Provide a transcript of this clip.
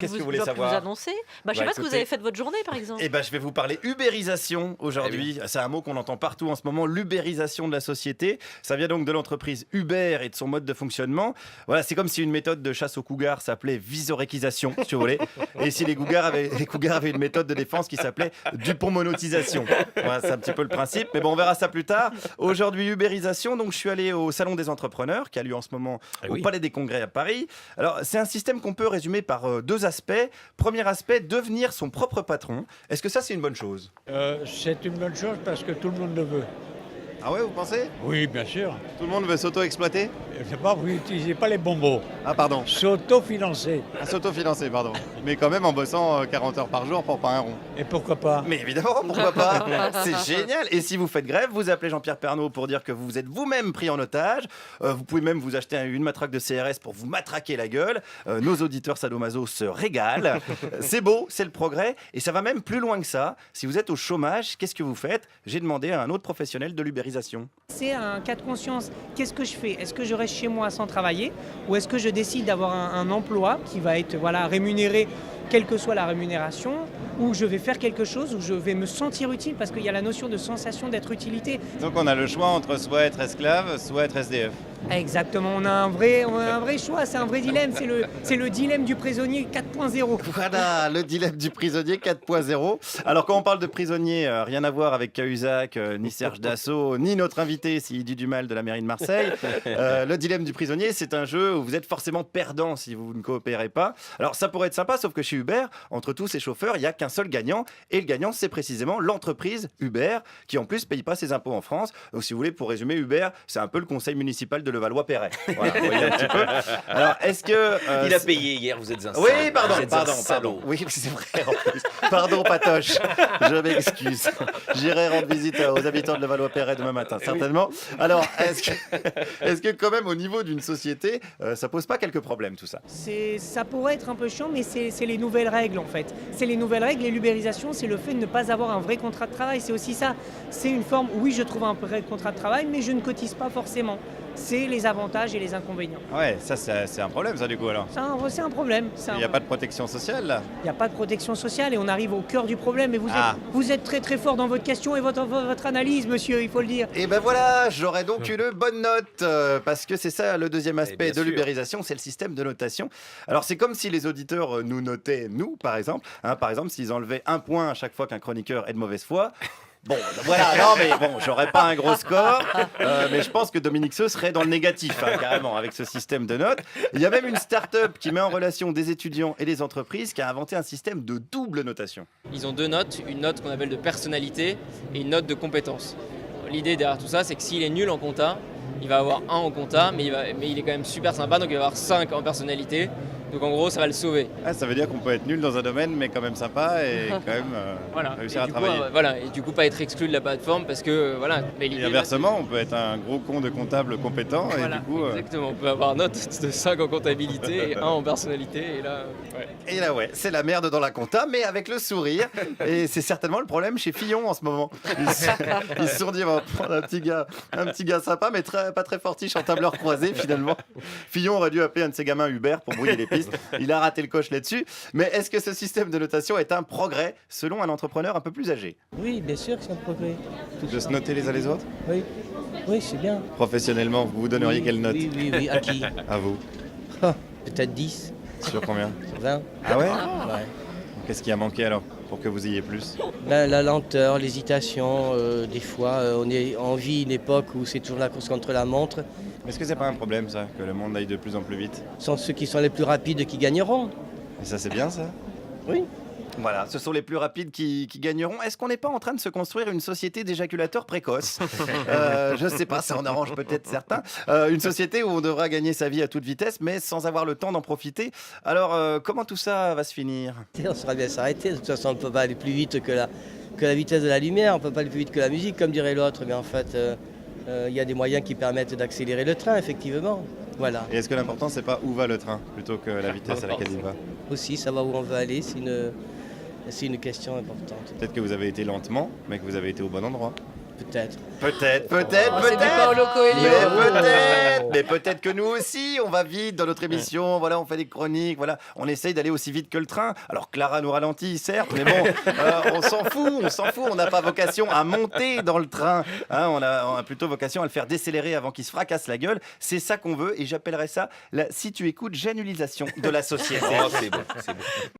Qu'est-ce que vous Je voulez dois plus vous savoir? annoncer. Je sais pas ce que vous Écoutez, avez fait de votre journée, par exemple. eh ben, je vais vous parler ubérisation aujourd'hui. C'est un mot qu'on entend partout en ce moment, l'ubérisation de la société. Ça vient donc de l'entreprise Uber et de son mode de fonctionnement. Voilà, c'est comme si une méthode de chasse aux cougars s'appelait visoréquisation, si vous voulez. Et si les cougars avaient une méthode de défense qui s'appelait Dupont-monotisation. Voilà, c'est un petit peu le principe. Mais bon, on verra ça plus tard. Aujourd'hui, ubérisation. Donc, je suis allé au Salon des entrepreneurs qui a lieu en ce moment au Palais des Congrès à Paris. Alors, c'est un système qu'on peut résumer par deux aspects. Premier aspect, devenir son propre patron. Est-ce que ça, c'est une bonne chose? C'est une bonne chose parce que tout le monde le veut. Ah ouais, vous pensez? Oui, bien sûr. Tout le monde veut s'auto-exploiter? Je sais pas, vous n'utilisez pas les bons mots. Ah, pardon. S'autofinancer. À s'autofinancer, pardon. Mais quand même en bossant 40 heures par jour pour pas un rond. Et pourquoi pas? Mais évidemment, pourquoi pas? C'est génial. Et si vous faites grève, vous appelez Jean-Pierre Pernaut pour dire que vous êtes vous-même pris en otage. Vous pouvez même vous acheter une matraque de CRS pour vous matraquer la gueule. Nos auditeurs sadomaso se régalent. C'est beau, c'est le progrès. Et ça va même plus loin que ça. Si vous êtes au chômage, qu'est-ce que vous faites? J'ai demandé à un autre professionnel de l'ubérisation. C'est un cas de conscience. Qu'est-ce que je fais? Est-ce que je reste chez moi sans travailler ou est-ce que je décide d'avoir un emploi qui va être rémunéré, quelle que soit la rémunération, ou je vais faire quelque chose où je vais me sentir utile parce qu'il y a la notion de sensation d'être utilité. Donc on a le choix entre soit être esclave, soit être SDF. Exactement, on a un vrai choix, c'est un vrai dilemme, c'est le dilemme du prisonnier 4.0. Voilà, le dilemme du prisonnier 4.0. Alors quand on parle de prisonnier, rien à voir avec Cahuzac, ni Serge Dassault, ni notre invité s'il dit du mal de la mairie de Marseille. Le dilemme du prisonnier, c'est un jeu où vous êtes forcément perdant si vous ne coopérez pas. Alors ça pourrait être sympa, sauf que chez Uber, entre tous ces chauffeurs, il n'y a qu'un seul gagnant. Et le gagnant, c'est précisément l'entreprise Uber, qui en plus ne paye pas ses impôts en France. Donc si vous voulez, pour résumer, Uber, c'est un peu le conseil municipal de Levallois-Perret. Voilà, vous voyez un petit peu. Alors, est-ce que... Il a payé hier, vous êtes un salaud. Oui, pardon. Salaud. Oui, c'est vrai en plus. Pardon, Patoche. Je m'excuse. J'irai rendre visite aux habitants de Levallois-Perret demain matin, certainement. Alors, est-ce que quand même, au niveau d'une société, ça pose pas quelques problèmes, tout ça? Ça pourrait être un peu chiant, mais c'est les nouvelles règles en fait. C'est les nouvelles règles et l'ubérisation, c'est le fait de ne pas avoir un vrai contrat de travail. C'est aussi ça. C'est une forme, oui, je trouve un vrai contrat de travail, mais je ne cotise pas forcément. C'est les avantages et les inconvénients. Ouais, ça c'est un problème, ça, du coup, alors. C'est un problème. Il n'y a pas de protection sociale, là? Il n'y a pas de protection sociale et on arrive au cœur du problème. Et vous êtes très très fort dans votre question et votre analyse, monsieur, il faut le dire. Et ben voilà, j'aurais donc une bonne note, parce que c'est ça le deuxième aspect de l'ubérisation, c'est le système de notation. Alors c'est comme si les auditeurs nous notaient, nous, par exemple. Par exemple, s'ils enlevaient un point à chaque fois qu'un chroniqueur est de mauvaise foi. Bon, voilà, non mais bon, j'aurais pas un gros score, mais je pense que Dominique Seux serait dans le négatif, carrément, avec ce système de notes. Il y a même une start-up qui met en relation des étudiants et des entreprises qui a inventé un système de double notation. Ils ont deux notes, une note qu'on appelle de personnalité et une note de compétence. L'idée derrière tout ça, c'est que s'il est nul en compta, il va avoir 1 en compta, mais il est quand même super sympa, donc il va avoir 5 en personnalité. Donc en gros, ça va le sauver. Ah, ça veut dire qu'on peut être nul dans un domaine, mais quand même sympa et quand même réussir à travailler. Et du coup, pas être exclu de la plateforme parce que Mais et inversement, on peut être un gros con de comptable compétent et du coup. Exactement, on peut avoir note de 5 en comptabilité et 1 en personnalité. Et là, c'est la merde dans la compta, mais avec le sourire. Et c'est certainement le problème chez Fillon en ce moment. Ils se sont dit, on va prendre un petit gars sympa, mais pas très fortiche en tableur croisé finalement. Fillon aurait dû appeler un de ses gamins Uber pour brouiller les pistes. Il a raté le coche là-dessus. Mais est-ce que ce système de notation est un progrès selon un entrepreneur un peu plus âgé? Oui, bien sûr que c'est un progrès. De se noter les uns les autres? Oui, c'est bien. Professionnellement, vous donneriez quelle note? Oui, à qui? À vous. Peut-être 10. Sur combien? Sur 20. Ah ouais? Ouais. Qu'est-ce qui a manqué alors pour que vous ayez plus? La lenteur, l'hésitation, des fois on vit une époque où c'est toujours la course contre la montre. Est-ce que c'est pas un problème ça, que le monde aille de plus en plus vite? Ce sont ceux qui sont les plus rapides qui gagneront. Et ça c'est bien ça? Oui. Voilà, ce sont les plus rapides qui gagneront. Est-ce qu'on n'est pas en train de se construire une société d'éjaculateurs précoces? Je ne sais pas, ça en arrange peut-être certains. Une société où on devra gagner sa vie à toute vitesse, mais sans avoir le temps d'en profiter. Alors, comment tout ça va se finir? On saura bien s'arrêter. De toute façon, on ne peut pas aller plus vite que la vitesse de la lumière. On ne peut pas aller plus vite que la musique, comme dirait l'autre. Mais en fait, il y a des moyens qui permettent d'accélérer le train, effectivement. Voilà. Et est-ce que l'important, c'est pas où va le train, plutôt que la vitesse à laquelle il va? Aussi, savoir où on veut aller, c'est une question importante. Peut-être que vous avez été lentement, mais que vous avez été au bon endroit. peut-être. Peut-être. C'est du Paolo Coelho. Mais peut-être que nous aussi, on va vite dans notre émission. Voilà, on fait des chroniques. Voilà, on essaye d'aller aussi vite que le train. Alors Clara nous ralentit, certes, mais bon, on s'en fout. On n'a pas vocation à monter dans le train. Hein, on a plutôt vocation à le faire décélérer avant qu'il se fracasse la gueule. C'est ça qu'on veut, et j'appellerais ça la si tu écoutes génulisation de la société. Oh, c'est bon.